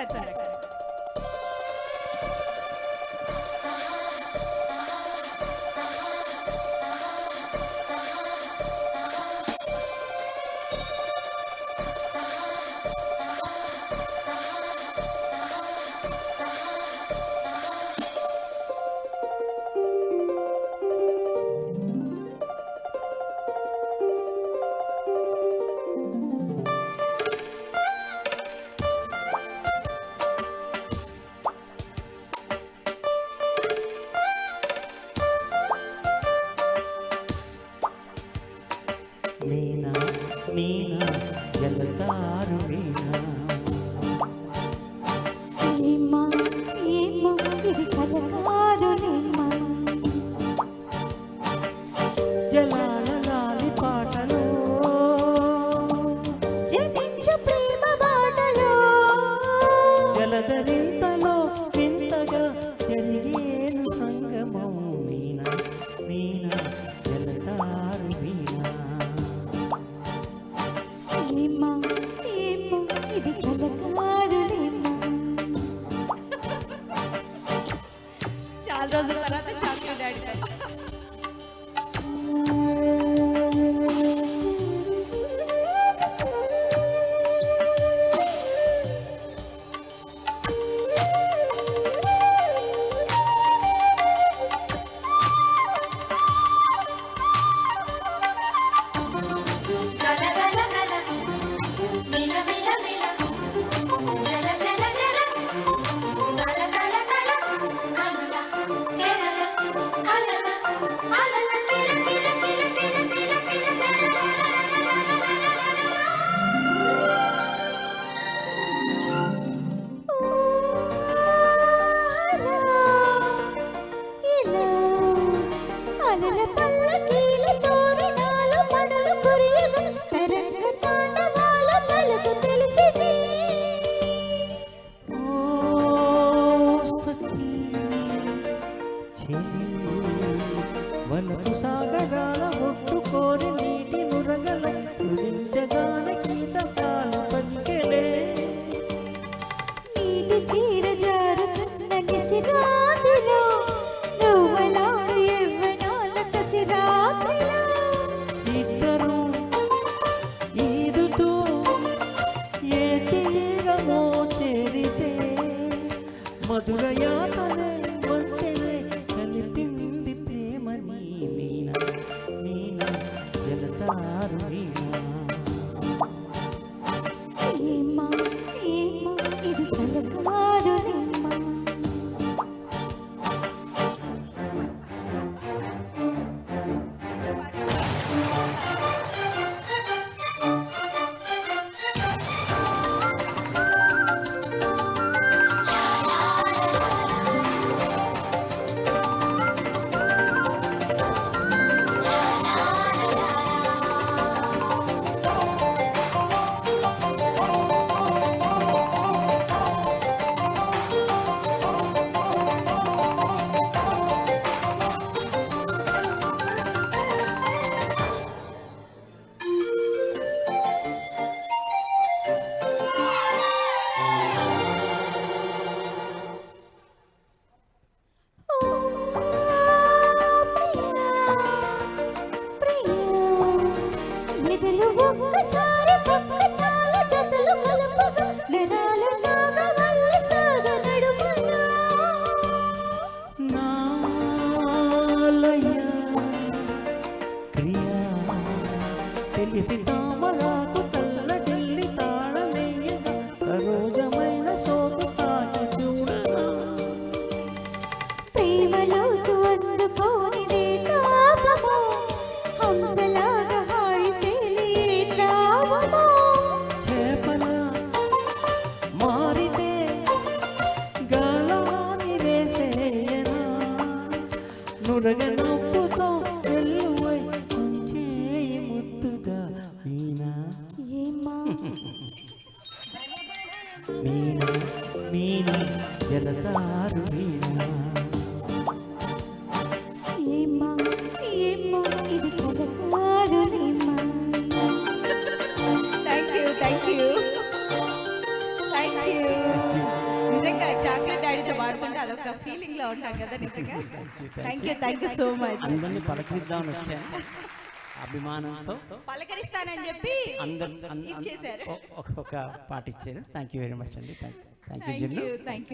That's correct. Meena Meena ఎలతారు Meena ఏమ్మా ఏమ్మా ఇది కల కాదు నేమ్మా జలాల లాలి పాటలో జనించు ప్రేమ బాటలో జలధరింతలో వింతగా జరిగేను సంగమం మీనా మీనా ఎలతారు మీనా ఏమ్మా ఏమ్మా ఇది కల కాదు నేమ్మా చాలా రోజుల తర్వాత చాక్లెట్ డాడీతో ఇలా అలల పల్లకీల తోరణాలు మడలు కురియగా తరంగ తాండవాల పలుకు తెలిసింది ఓ సఖీ చెలి వనపు సాగగాల ఒట్టుకోరి నీటి మురగల రుజించగాన గీతకాల పలికెలే నీటి చీర జారుతున్న నిసిరాత్రిలో నువ్వలాడు యవ్వనాల కసిరాత్రిలో ఇద్దరు ఈదుతూ ఏ తీరమో చేరితే మధుర యాతనే వంతెనే కలిపింది ప్రేమని మీనా మీనా ఎలతారు మీనా ఏమ్మా ఏమ్మా ఇది కల కాదు నేమ్మా ఎదలు ఒక్కసారి పక్కచాల జతలు కలుపుగా నరాల నాగవల్లి సాగ నడుమనా నాలయ క్రియా తెలిసి తామరాకు తల్లడిల్లి తాళమేయగా సరోజమైన సోకు తాకి చూడనా ప్రేమలోతు అందుకోనిదే తాపమో హంసలాగా హాయి తేలి నావమో చేపల మారితే గాలాని వేసేయనా నురగ నవ్వుతో వెల్లువై చేయి ముద్దుగా మీనా ఏమ్మా మీనా మీనా జలతారు మీనా ఏమ్మా ఏమ్మా ఇది కల కాదు నేమ్మా thank you thank you thank you అదొక ఫీలింగ్ లో ఉంటాం కదా నిజంగా. Thank you so much. అందరినీ పలకరిద్దామని వచ్చాను అభిమానంతో. పలకరిస్తానని చెప్పి అందరు ఇచ్చేశారు. ఒక పాట ఇచ్చారు. థ్యాంక్ యూ వెరీ మచ్ అండి. Thank you gin. Thank you.